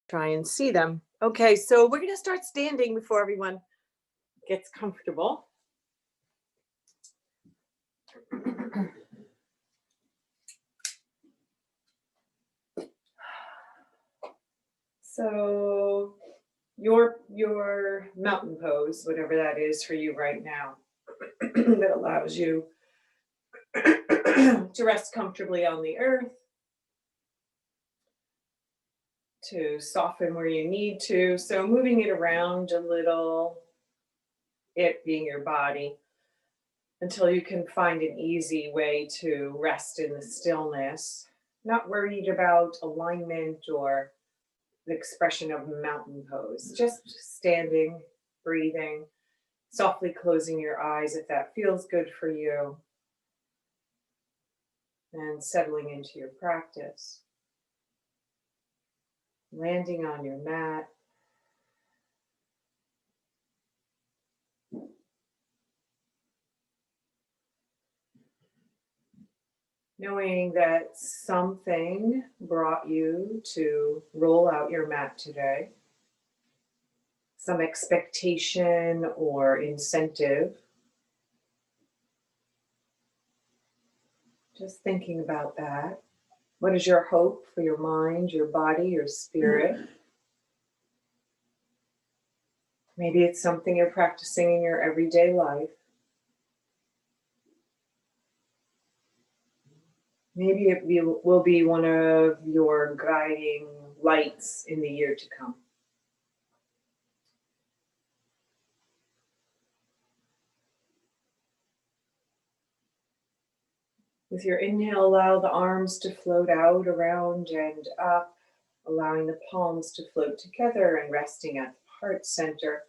Try and see them. Okay, so we're going to start standing before everyone gets comfortable. So your mountain pose, whatever that is for you right now, that allows you to rest comfortably on the earth, to soften where you need to. So moving it around a little, it being your body, until you can find an easy way to rest in the stillness, not worried about alignment or the expression of mountain pose, just standing, breathing, softly closing your eyes if that feels good for you, and settling into your practice. Landing on your mat. Knowing that something brought you to roll out your mat today, some expectation or incentive. Just thinking about that. What is your hope for your mind, your body, your spirit? Maybe it's something you're practicing in your everyday life. Maybe it will be one of your guiding lights in the year to come. With your inhale, allow the arms to float out, around, and up, allowing the palms to float together and resting at the heart center.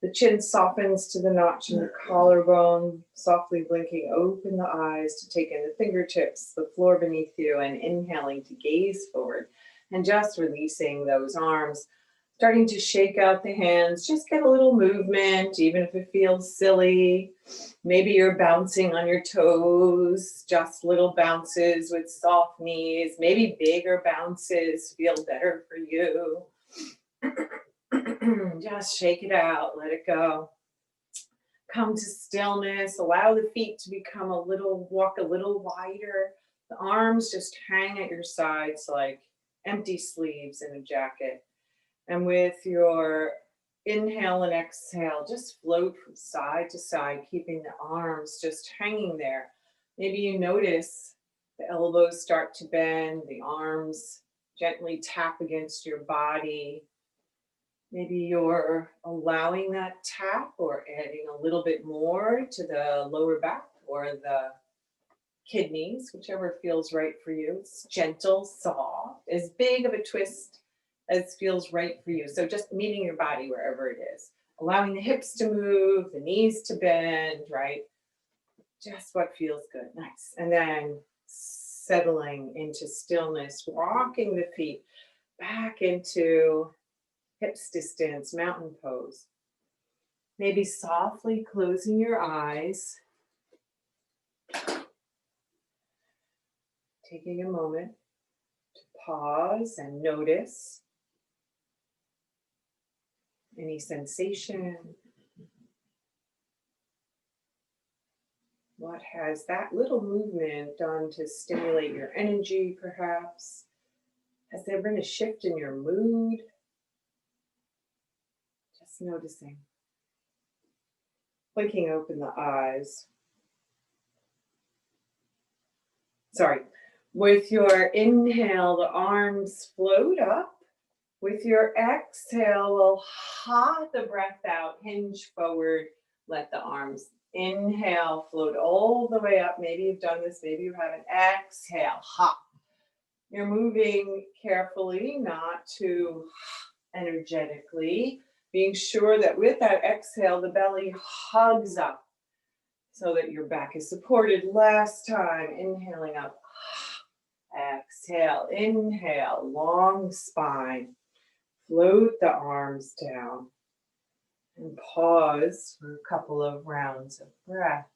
The chin softens to the notch in the collarbone, softly blinking open the eyes to take in the fingertips, the floor beneath you, and inhaling to gaze forward. And just releasing those arms, starting to shake out the hands, just get a little movement, even if it feels silly. Maybe you're bouncing on your toes, just little bounces with soft knees. Maybe bigger bounces feel better for you. Just shake it out, let it go. Come to stillness, allow the feet to walk a little wider. The arms just hang at your sides like empty sleeves in a jacket. And with your inhale and exhale, just float from side to side, keeping the arms just hanging there. Maybe you notice the elbows start to bend, the arms gently tap against your body. Maybe you're allowing that tap or adding a little bit more to the lower back or the kidneys, whichever feels right for you. It's gentle, soft, as big of a twist as feels right for you. So just meeting your body wherever it is. Allowing the hips to move, the knees to bend, right? Just what feels good. Nice. And then settling into stillness, walking the feet back into hips distance, mountain pose. Maybe softly closing your eyes. Taking a moment to pause and notice any sensation. What has that little movement done to stimulate your energy, perhaps? Has there been a shift in your mood? Just noticing. Blinking open the eyes. Sorry. With your inhale, the arms float up. With your exhale, we'll ha the breath out, hinge forward, let the arms inhale, float all the way up. Maybe you've done this, maybe you haven't. Exhale, ha. You're moving carefully, not too energetically, being sure that with that exhale, the belly hugs up so that your back is supported. Last time, inhaling up. Exhale, inhale, long spine. Float the arms down and pause for a couple of rounds of breath.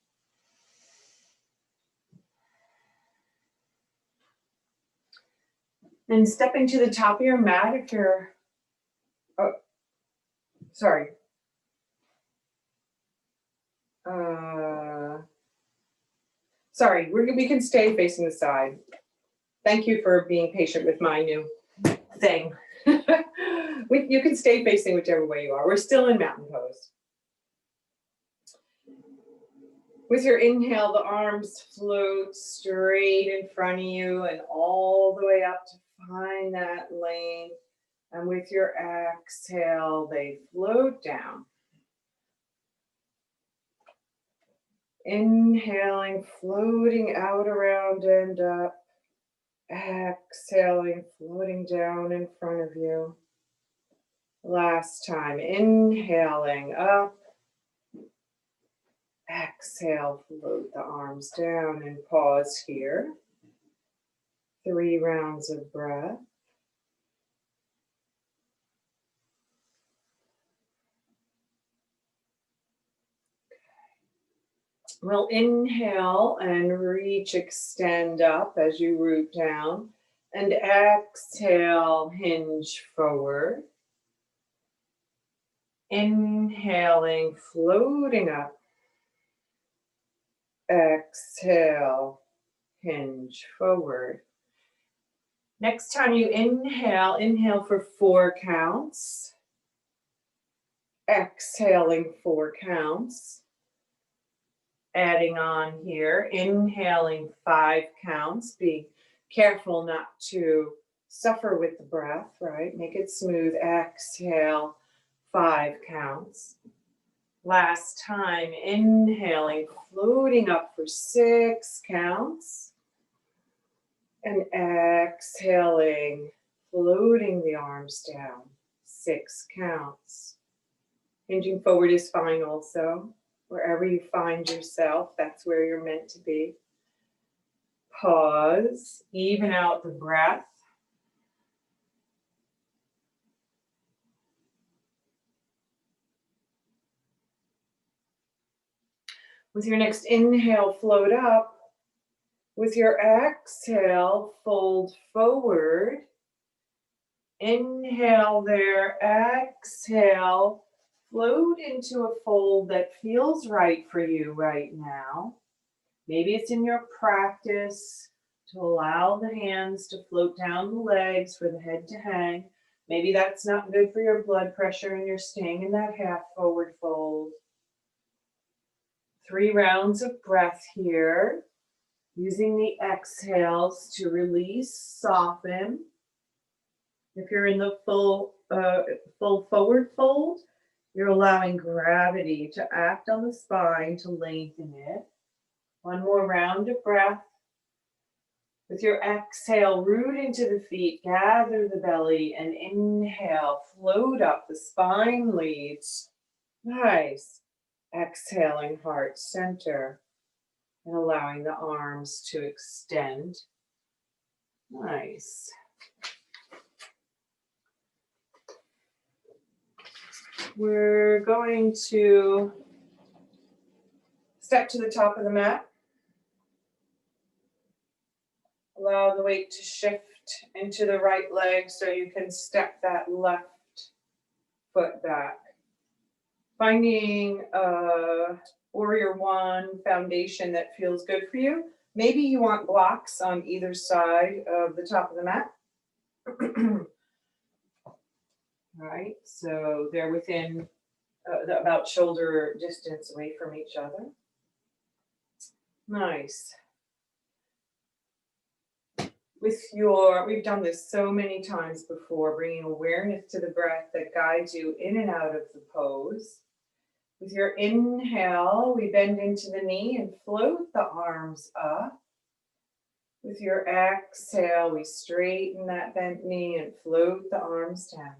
And stepping to the top of your mat if you're, oh, sorry. Sorry, we can stay facing the side. Thank you for being patient with my new thing. You can stay facing whichever way you are. We're still in mountain pose. With your inhale, the arms float straight in front of you and all the way up to find that length. And with your exhale, they float down. Inhaling, floating out, around, and up. Exhaling, floating down in front of you. Last time, inhaling up. Exhale, float the arms down and pause here. 3 rounds of breath. We'll inhale and reach, extend up as you root down. And exhale, hinge forward. Inhaling, floating up. Exhale, hinge forward. Next time you inhale, inhale for 4 counts. Exhaling 4 counts. Adding on here, inhaling 5 counts. Be careful not to suffer with the breath, right? Make it smooth. Exhale, 5 counts. Last time, inhaling, floating up for 6 counts. And exhaling, floating the arms down, 6 counts. Hinging forward is fine also. Wherever you find yourself, that's where you're meant to be. Pause, even out the breath. With your next inhale, float up. With your exhale, fold forward. Inhale there, exhale. Float into a fold that feels right for you right now. Maybe it's in your practice to allow the hands to float down the legs for the head to hang. Maybe that's not good for your blood pressure and you're staying in that half forward fold. 3 rounds of breath here. Using the exhales to release, soften. If you're in the full forward fold, you're allowing gravity to act on the spine to lengthen it. 1 more round of breath. With your exhale, root into the feet, gather the belly, and inhale, float up, the spine leads. Nice. Exhaling, heart center, and allowing the arms to extend. Nice. We're going to step to the top of the mat. Allow the weight to shift into the right leg so you can step that left foot back. Finding a Warrior One foundation that feels good for you. Maybe you want blocks on either side of the top of the mat. All right, so they're within about shoulder distance away from each other. Nice. We've done this so many times before, bringing awareness to the breath that guides you in and out of the pose. With your inhale, we bend into the knee and float the arms up. With your exhale, we straighten that bent knee and float the arms down.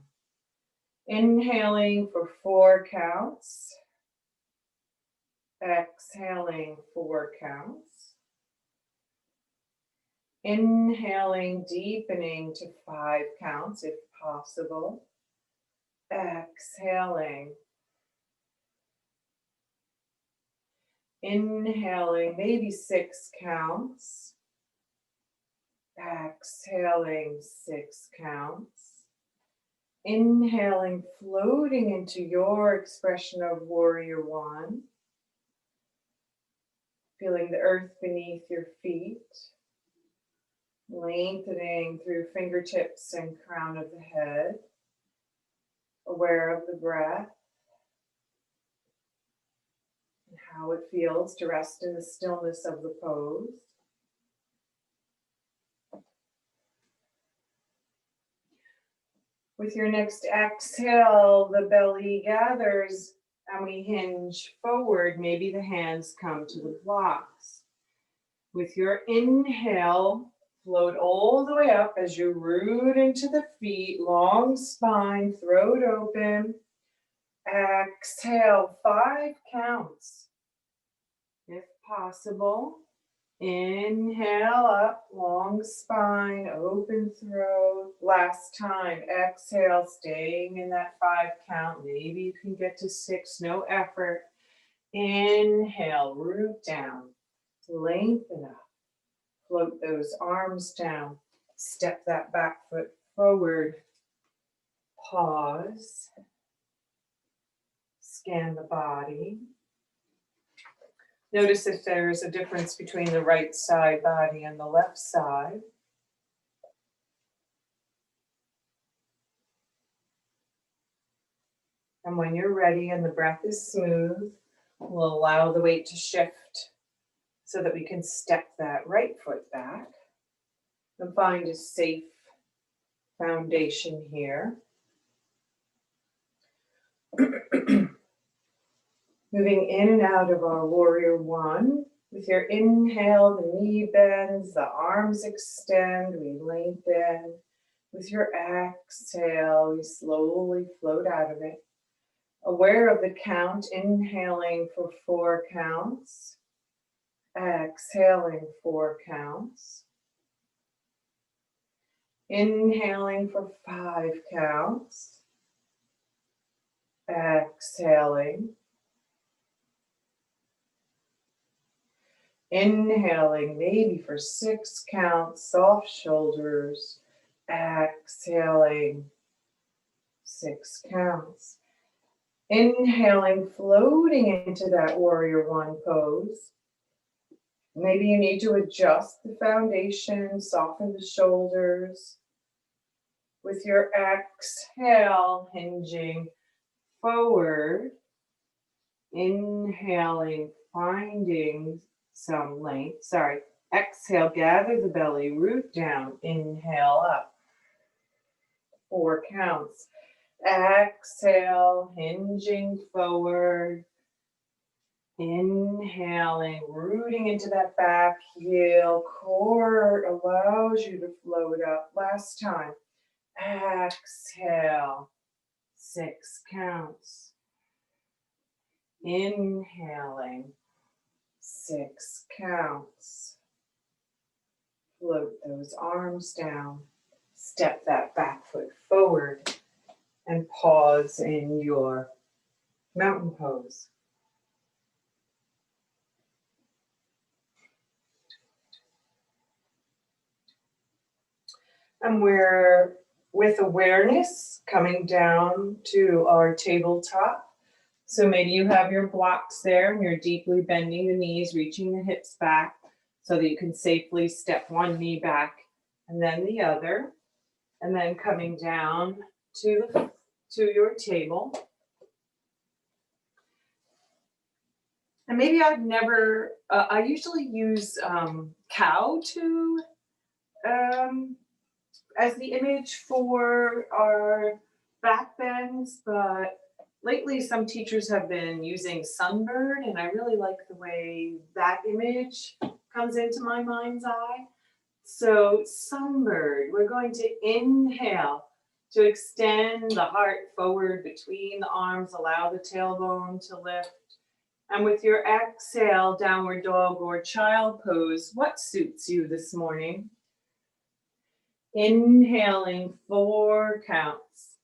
Inhaling for 4 counts. Exhaling 4 counts. Inhaling, deepening to 5 counts if possible. Exhaling. Inhaling, maybe 6 counts. Exhaling 6 counts. Inhaling, floating into your expression of warrior one. Feeling the earth beneath your feet. Lengthening through fingertips and crown of the head. Aware of the breath. And how it feels to rest in the stillness of the pose. With your next exhale, the belly gathers and we hinge forward. Maybe the hands come to the blocks. With your inhale, float all the way up as you root into the feet, long spine, throat open. Exhale, 5 counts. If possible, inhale up, long spine, open throat. Last time, exhale, staying in that 5 count. Maybe you can get to 6, no effort. Inhale, root down, lengthen up, float those arms down, step that back foot forward, pause, scan the body. Notice if there's a difference between the right side body and the left side. And when you're ready and the breath is smooth, we'll allow the weight to shift so that we can step that right foot back and find a safe foundation here. Moving in and out of our warrior one. With your inhale, the knee bends, the arms extend, we lengthen. With your exhale, we slowly float out of it. Aware of the count, inhaling for 4 counts. Exhaling 4 counts. Inhaling for 5 counts. Exhaling. Inhaling maybe for 6 counts, soft shoulders. Exhaling 6 counts. Inhaling, floating into that warrior one pose. Maybe you need to adjust the foundation, soften the shoulders. With your exhale, hinging forward. Inhaling, finding some length. Exhale, gather the belly, root down, inhale up. 4 counts. Exhale, hinging forward. Inhaling, rooting into that back heel. Core allows you to float up. Last time. Exhale, 6 counts. Inhaling, 6 counts. Float those arms down. Step that back foot forward and pause in your mountain pose. And we're with awareness coming down to our tabletop. So maybe you have your blocks there and you're deeply bending the knees, reaching the hips back so that you can safely step one knee back and then the other. And then coming down to your table. And maybe I've never, I usually use cow to as the image for our back bends, but lately some teachers have been using sunbird, and I really like the way that image comes into my mind's eye. So sunbird, we're going to inhale to extend the heart forward between the arms, allow the tailbone to lift. And with your exhale, downward dog or child pose, what suits you this morning? Inhaling 4 counts,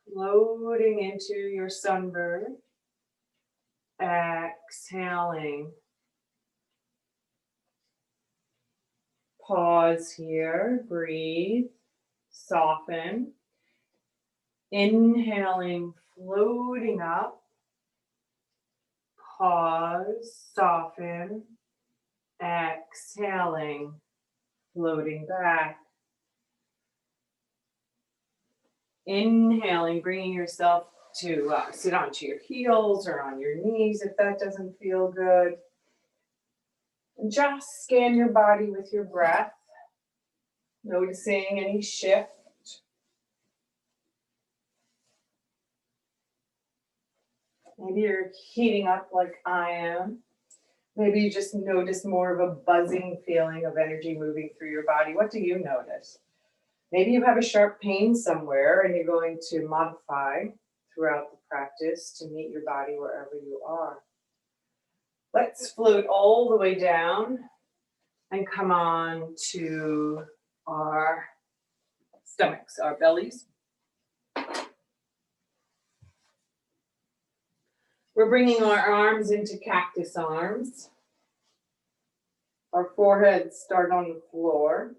floating into your sunbird. Exhaling. Pause here, breathe, soften. Inhaling, floating up. Pause, soften. Exhaling, floating back. Inhaling, bringing yourself to sit onto your heels or on your knees if that doesn't feel good. And just scan your body with your breath, noticing any shift. Maybe you're heating up like I am. Maybe you just notice more of a buzzing feeling of energy moving through your body. What do you notice? Maybe you have a sharp pain somewhere and you're going to modify throughout the practice to meet your body wherever you are. Let's float all the way down and come on to our stomachs, our bellies. We're bringing our arms into cactus arms. Our foreheads start on the floor.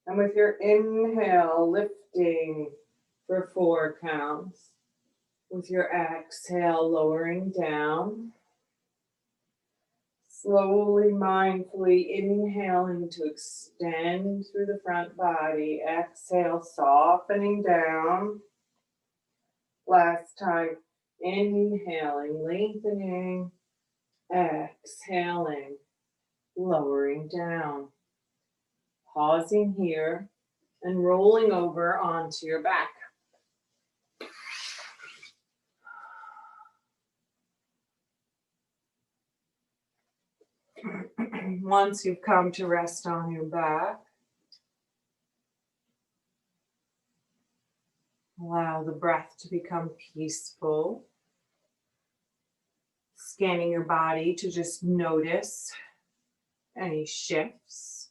And with your inhale, lifting for 4 counts. With your exhale, lowering down. Slowly, mindfully inhaling to extend through the front body. Exhale, softening down. Last time, inhaling, lengthening. Exhaling, lowering down. Pausing here and rolling over onto your back. Once you've come to rest on your back, allow the breath to become peaceful. Scanning your body to just notice any shifts.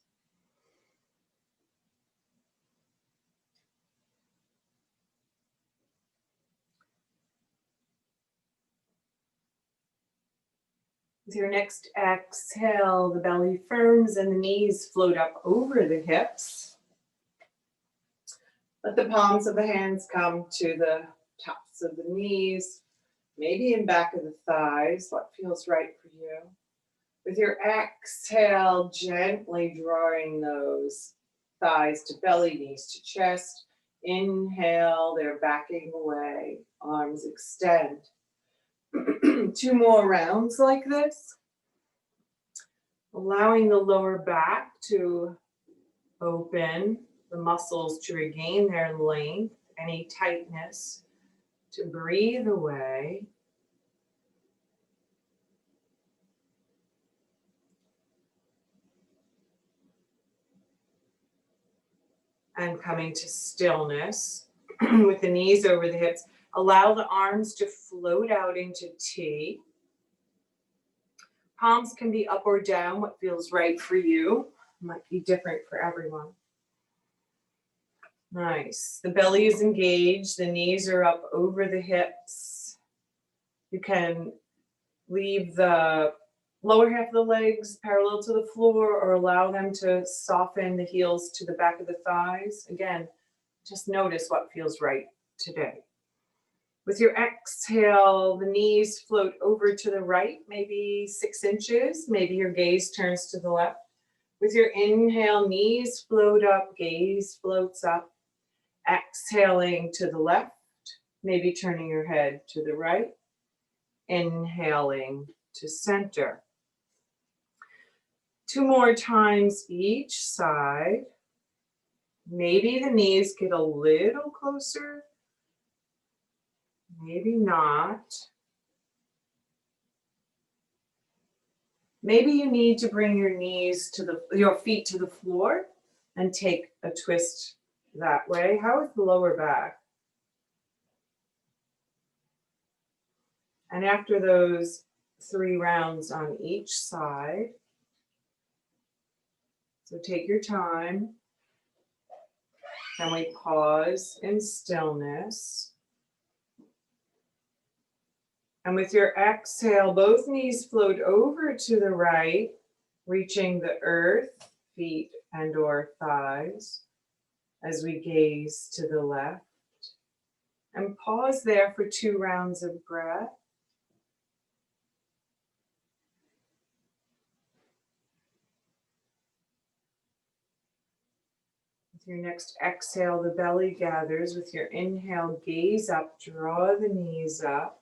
With your next exhale, the belly firms and the knees float up over the hips. Let the palms of the hands come to the tops of the knees, maybe in back of the thighs, what feels right for you. With your exhale, gently drawing those thighs to belly, knees to chest. Inhale, they're backing away, arms extend. 2 more rounds like this. Allowing the lower back to open, the muscles to regain their length, any tightness to breathe away. And coming to stillness with the knees over the hips. Allow the arms to float out into T. Palms can be up or down, what feels right for you. Might be different for everyone. Nice. The belly is engaged, the knees are up over the hips. You can leave the lower half of the legs parallel to the floor or allow them to soften the heels to the back of the thighs. Again, just notice what feels right today. With your exhale, the knees float over to the right, maybe 6 inches. Maybe your gaze turns to the left. With your inhale, knees float up, gaze floats up. Exhaling to the left, maybe turning your head to the right. Inhaling to center. 2 more times each side. Maybe the knees get a little closer. Maybe not. Maybe you need to bring your knees to your feet to the floor and take a twist that way. How is the lower back? And after those 3 rounds on each side, so take your time. And we pause in stillness. And with your exhale, both knees float over to the right, reaching the earth, feet and or thighs, as we gaze to the left. And pause there for 2 rounds of breath. With your next exhale, the belly gathers. With your inhale, gaze up, draw the knees up.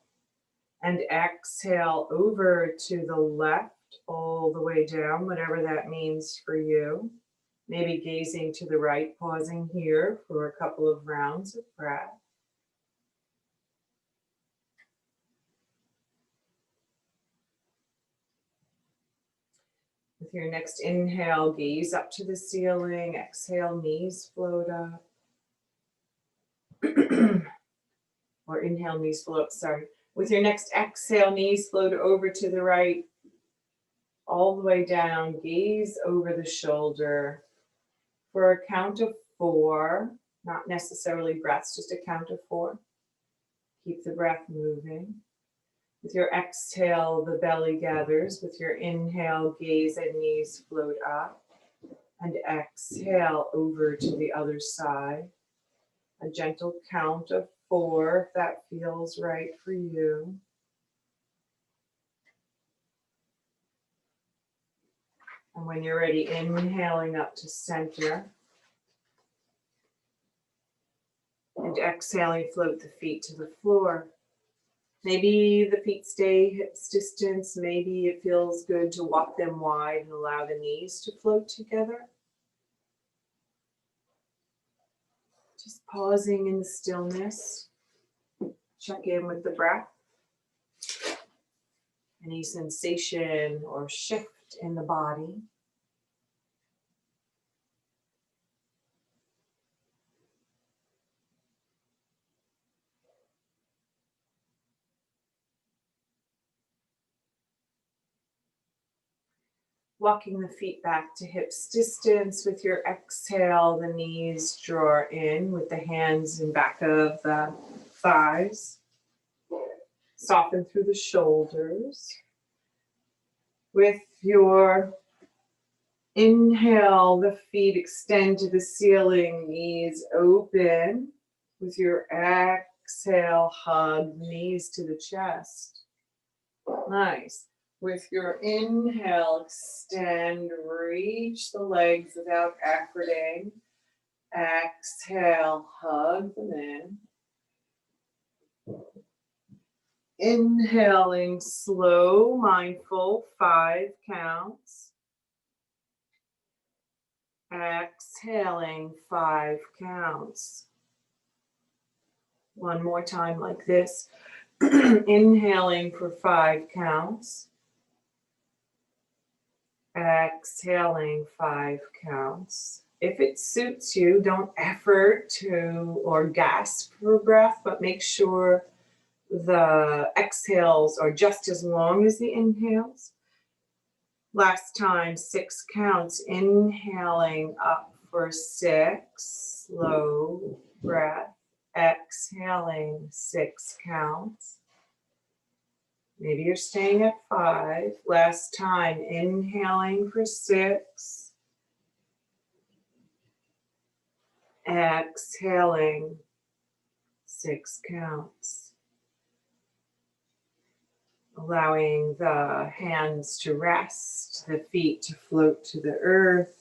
And exhale over to the left, all the way down, whatever that means for you. Maybe gazing to the right, pausing here for a couple of rounds of breath. With your next inhale, gaze up to the ceiling. Exhale, knees float up. Or inhale, knees float up, sorry. With your next exhale, knees float over to the right, all the way down. Gaze over the shoulder for a count of 4. Not necessarily breaths, just a count of 4. Keep the breath moving. With your exhale, the belly gathers. With your inhale, gaze and knees float up. And exhale over to the other side. A gentle count of 4 if that feels right for you. And when you're ready, inhaling up to center. And exhaling, float the feet to the floor. Maybe the feet stay hips distance. Maybe it feels good to walk them wide and allow the knees to float together. Just pausing in the stillness. Check in with the breath. Any sensation or shift in the body. Walking the feet back to hips distance. With your exhale, the knees draw in with the hands in back of the thighs. Soften through the shoulders. With your inhale, the feet extend to the ceiling, knees open. With your exhale, hug knees to the chest. Nice. With your inhale, extend, reach the legs without efforting. Exhale, hug them in. Inhaling, slow, mindful, 5 counts. Exhaling, 5 counts. One more time like this. Inhaling for 5 counts. Exhaling 5 counts. If it suits you, don't effort to or gasp for breath, but make sure the exhales are just as long as the inhales. Last time, 6 counts. Inhaling up for 6, slow breath. Exhaling 6 counts. Maybe you're staying at 5. Last time, inhaling for 6. Exhaling 6 counts. Allowing the hands to rest, the feet to float to the earth.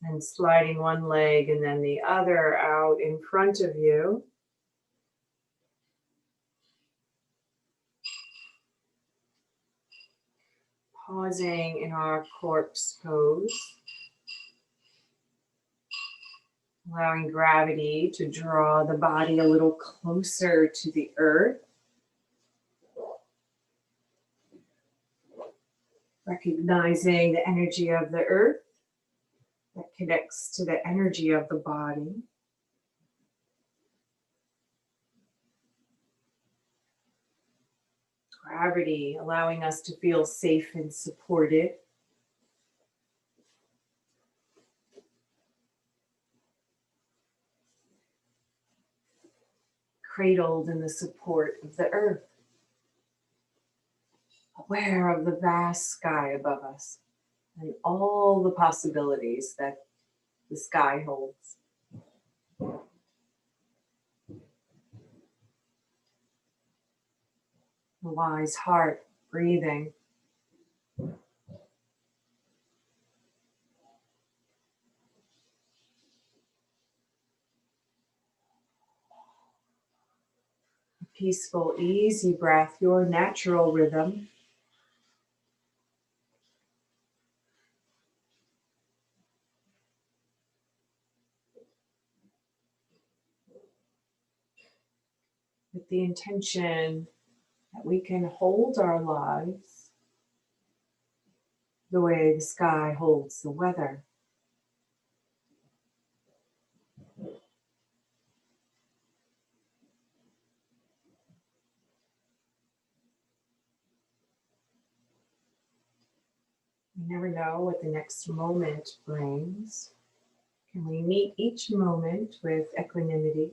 And sliding one leg and then the other out in front of you. Pausing in our corpse pose. Allowing gravity to draw the body a little closer to the earth. Recognizing the energy of the earth that connects to the energy of the body. Gravity allowing us to feel safe and supported. cradled in the support of the earth, aware of the vast sky above us and all the possibilities that the sky holds. A wise heart breathing. A peaceful, easy breath, your natural rhythm. With the intention that we can hold our lives the way the sky holds the weather. We never know what the next moment brings. Can we meet each moment with equanimity?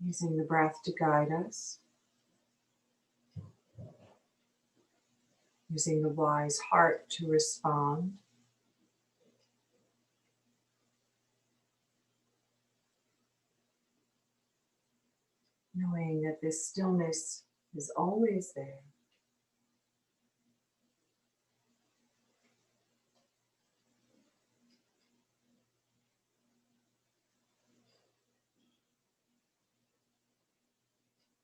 Using the breath to guide us. Using the wise heart to respond. Knowing that this stillness is always there.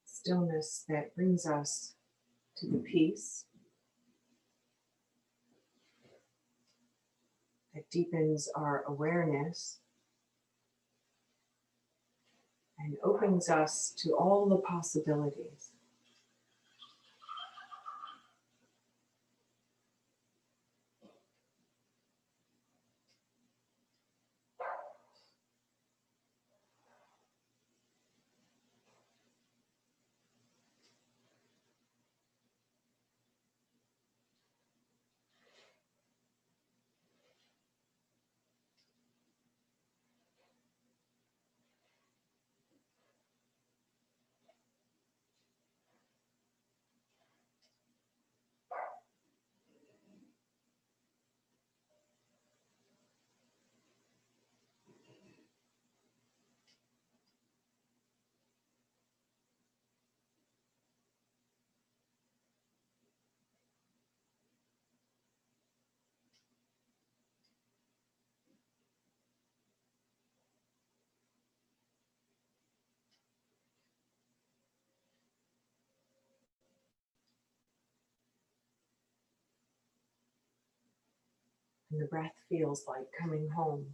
Stillness that brings us to the peace that deepens our awareness and opens us to all the possibilities. And the breath feels like coming home.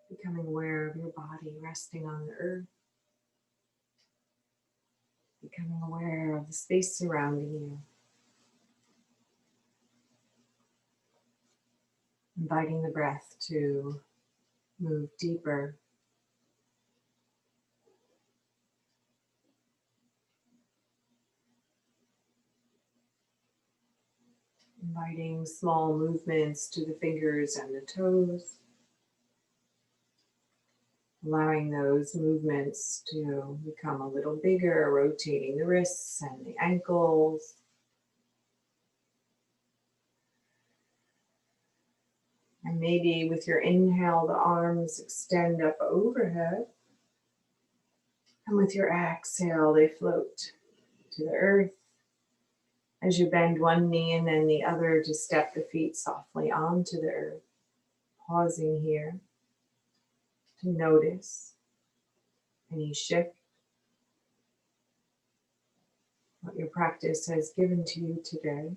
Becoming aware of your body resting on the earth. Becoming aware of the space surrounding you. Inviting the breath to move deeper. Inviting small movements to the fingers and the toes. Allowing those movements to become a little bigger, rotating the wrists and the ankles. And maybe with your inhale, the arms extend up overhead. And with your exhale, they float to the earth. As you bend one knee and then the other to step the feet softly onto the earth. Pausing here to notice any shift what your practice has given to you today.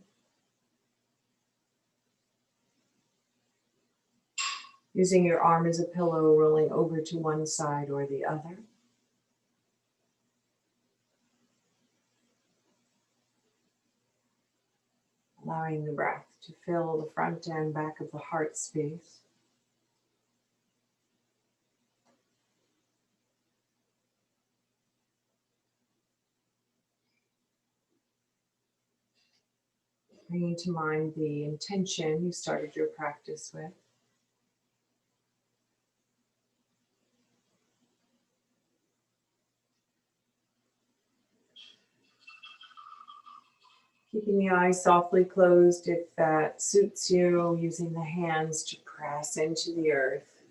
Using your arm as a pillow, rolling over to one side or the other. Allowing the breath to fill the front and back of the heart space. Bringing to mind the intention you started your practice with. Keeping the eyes softly closed if that suits you, using the hands to press into the earth,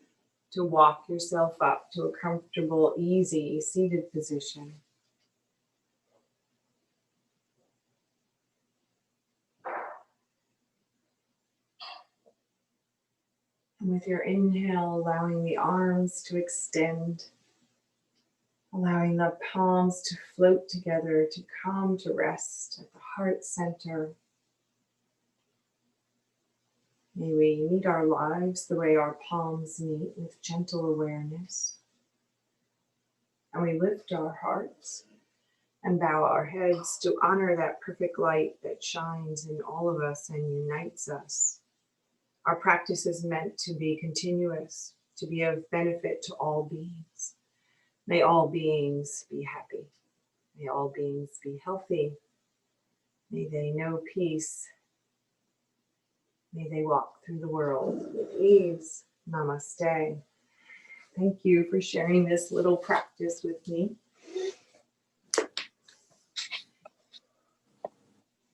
to walk yourself up to a comfortable, easy, seated position. And with your inhale, allowing the arms to extend, allowing the palms to float together, to come to rest at the heart center. May we meet our lives the way our palms meet, with gentle awareness. And we lift our hearts and bow our heads to honor that perfect light that shines in all of us and unites us. Our practice is meant to be continuous, to be of benefit to all beings. May all beings be happy. May all beings be healthy. May they know peace. May they walk through the world with ease. Namaste. Thank you for sharing this little practice with me.